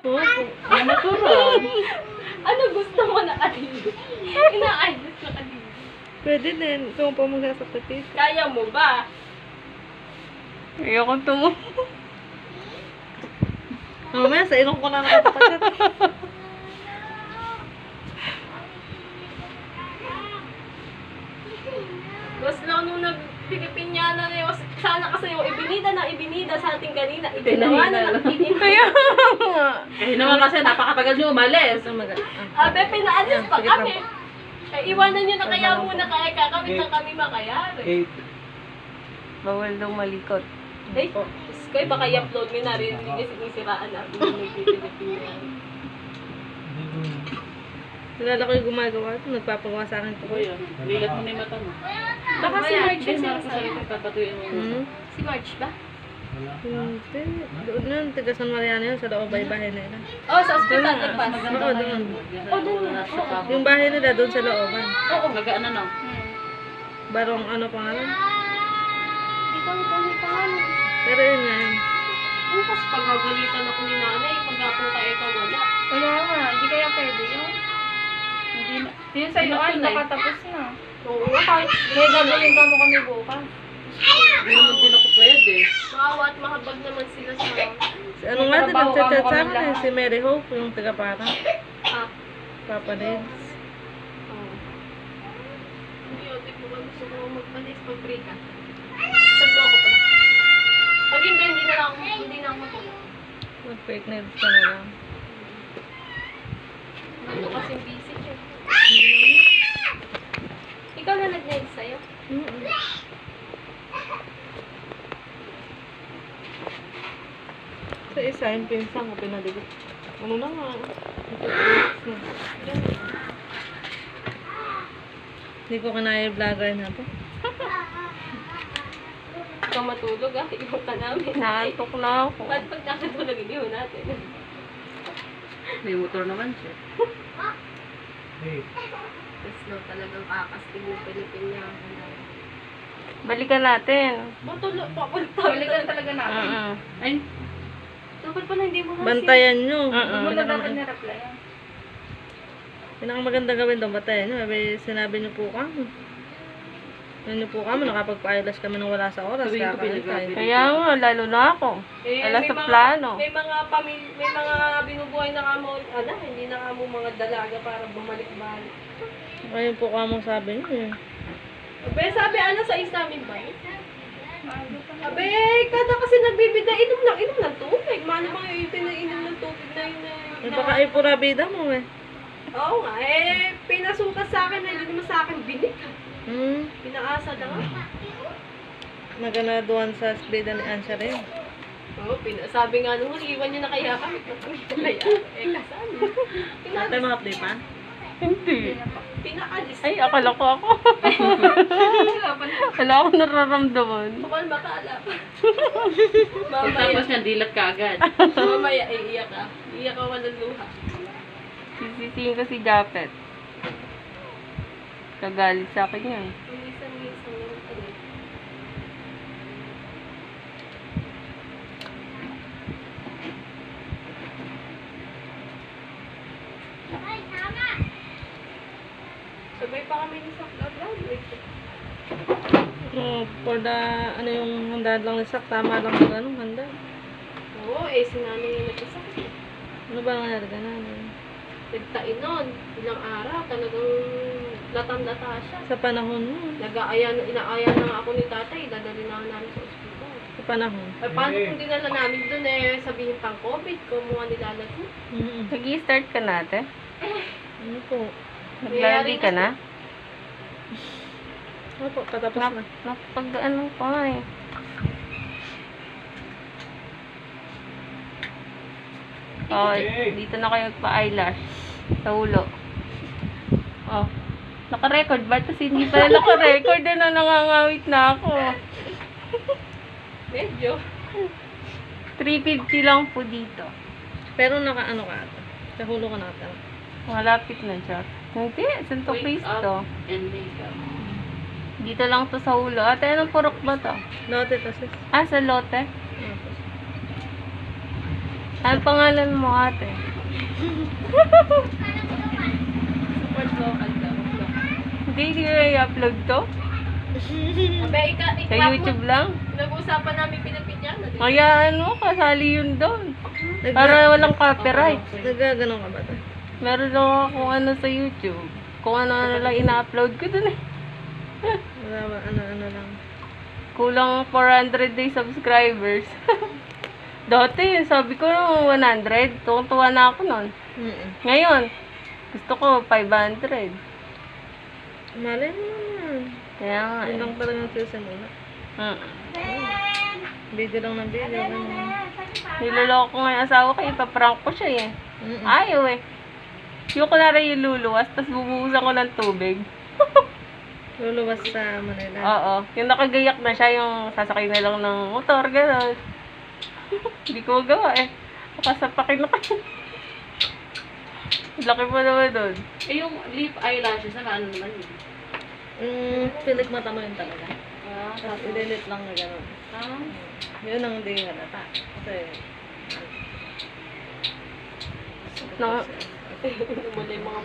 Oo. Natural. Ano gusto mo na kadili? Ina-ayos na kadili. Pwede din. Ikaw pa magsasakripisyo. Kaya mo ba? Ayoko tumo. Mamaya sa ilong ko na nakatapagat. Mas lang nung nag-Pilipinyana na yun, sana kasi yung ibinida sa ating kanina, ibinawa na lang Kaya nga. Eh naman kasi napakatagal nyo umalis. Abe, pinaalis pa Sige, kami. Eh, iwanan nyo na kaya muna kaya kakawit na kami makayari. Bawal daw malikot. Eh, Skoy, baka i-upload mo na rin, hindi sinisiraan natin yung nag-Pilipinyana. Kilala ko yung gumagawa ito. Nagpapagawa sa akin ito. Kuya, ligat mo na yung mata mo. Baka si Marge yung sinasabi. Papatuyin mo. Hmm? Si Marge ba? Hindi. Doon yun. Taga San Mariano yun. Sa loob bahay nila. Oh, sa ospital nagpas. Oo, doon. Oh, doon na. Oo. Yung bahay nila doon sa looban. Oo, gagaan na no. Barong ano pangalan. Hindi ko kami pangalan. Pero yun nga yun. Bukas pag magalitan ako ni nanay, pag ako kaya ka wala. Wala nga, hindi kaya pwede yun. Hindi na. Yun sa iyo, ay, nakatapos na. Oo, kahit Kaya gagawin ka mo kami bukas. Hindi naman din ako pwede. maawa at mahabag naman sila sa... Si ano nga din nagchat-chat sa akin eh. Si Mary Hope. Yung taga-para. Ah, Papa Neds. oo. Hindi ko ba gusto ko magpalis pag break ka? Sagdo ako pala. Pag hindi na ako matulog. Mag-fake Neds ka na lang. Ito kasi busy siya. Ikaw na nag-nail sa'yo? Sa isa, yung pinsan ko pinaligot. Ano na nga. Hindi ko kinaya yung vlogger na to. Ikaw matulog ah, ikaw ka namin. Naantok na ako. Ba't pag nakatulog, hindi mo natin? May motor naman siya. Tapos no, talagang kakastig ng Pilipinyana. Balikan natin. Matulog pa, Balikan talaga natin. Ay, dapat pala hindi mo kasi. Bantayan nyo. Wala dapat na-reply yan. Pinakamaganda gawin daw, bantayan nyo. Sinabi nyo po kami. Yun nyo po kami, nakapagpa-eyelash kami nang wala sa oras. Sabihin ko Kakain pinagabi. tayo. Kaya nga, lalo na ako. Alas sa plano. May mga may mga binubuhay na kamo, hindi na kamo mga dalaga para bumalik-balik. Ayun po kamong sabi nyo eh. Abe, sabi sa is namin ba? Abe, kada kasi nagbibida, inom ng tubig. Mano mga inom ng tubig na yun Eh, baka ipura bida mo eh. Oo nga, pinasukat sa akin na hindi naman sa akin binig. Pinaasa na nga. Naganaduan sa bida ni Ansha rin. Oo, sabi nga nung iwan niyo na kaya kami. Kaya, kasano? Tatay mga play pa? Hindi. Pinaalis. Ay, akala ko ako. Wala akong nararamdaman. Bukal makala pa. tapos niya, dilat ka agad. Mamaya, iiyak ka. Iiyak ka walang luha. Sisisihin ko si Japet. Kagalit sa akin yun. Minsan-minsan naman talaga. Sabay pa kami ni Sak graduate. For the, ano yung handa lang ni Sak, tama lang yung anong handa. Oo, sinanay yung nagkasakit. Ano ba nangyari ka na? Nagtain nun. Ilang araw, talagang latang-lata siya. Sa panahon mo. Inaaya na nga ako ni tatay, dadali na namin sa ospital. Sa panahon. Ay, paano kung dinala namin dun sabihin pang COVID, kumuha nilalag mo? Nag-i-start ka natin? Ano po? Naglalagay ka na? Ano po, katapos na. Napag-ano pa eh. Oh, dito na kayo magpa-eyelash. Sa ulo. Oh. Naka-record ba? Tapos hindi pala naka-record na nangangawit na ako. Medyo. 350 lang po dito. Pero naka-ano ka ata? Kahulo ka na ata. Malapit na siya. Hindi, Santo Cristo. And makeup. Dito lang to sa ulo. Ate, anong purok ba to? Lote to sis. Ah, sa lote? Ano pangalan mo, ate? Support local daw. Hindi ko i-upload to? Abe, Sa YouTube lang? Nag-uusapan namin pinapinyan. Kaya ano, kasali yun doon. Para walang copyright. Nagaganon ka ba to? Meron lang akong ano sa YouTube. Kung ano lang ina-upload ko dun eh. Wala ba, ano lang. Kulang 400 day subscribers. Dati, sabi ko 100. Tuwang-tuwa na ako nun. Ngayon, gusto ko 500. Malay mo naman. Kaya nga Yun eh. lang talaga ang sisimula. Video lang ng video. Ano. Niloloko ko nga yung asawa ko, ipaprank ko siya eh. Ayaw eh. Yung kunwari yung luluwas, tapos bubuhusan ko ng tubig. Luluwas sa Manila. Oo. Yung nakagayak na siya, yung sasakay na lang ng motor, gano'n. Hindi ko magawa eh. Nakasapakin na kayo. Laki pa naman doon. Eh, yung lip eyelashes, ano naman yun? Pilik mata mo yun talaga. Ah, Tapos i-delete lang na gano'n. Yun ang hindi halata. Kasi, No, Mula yung mga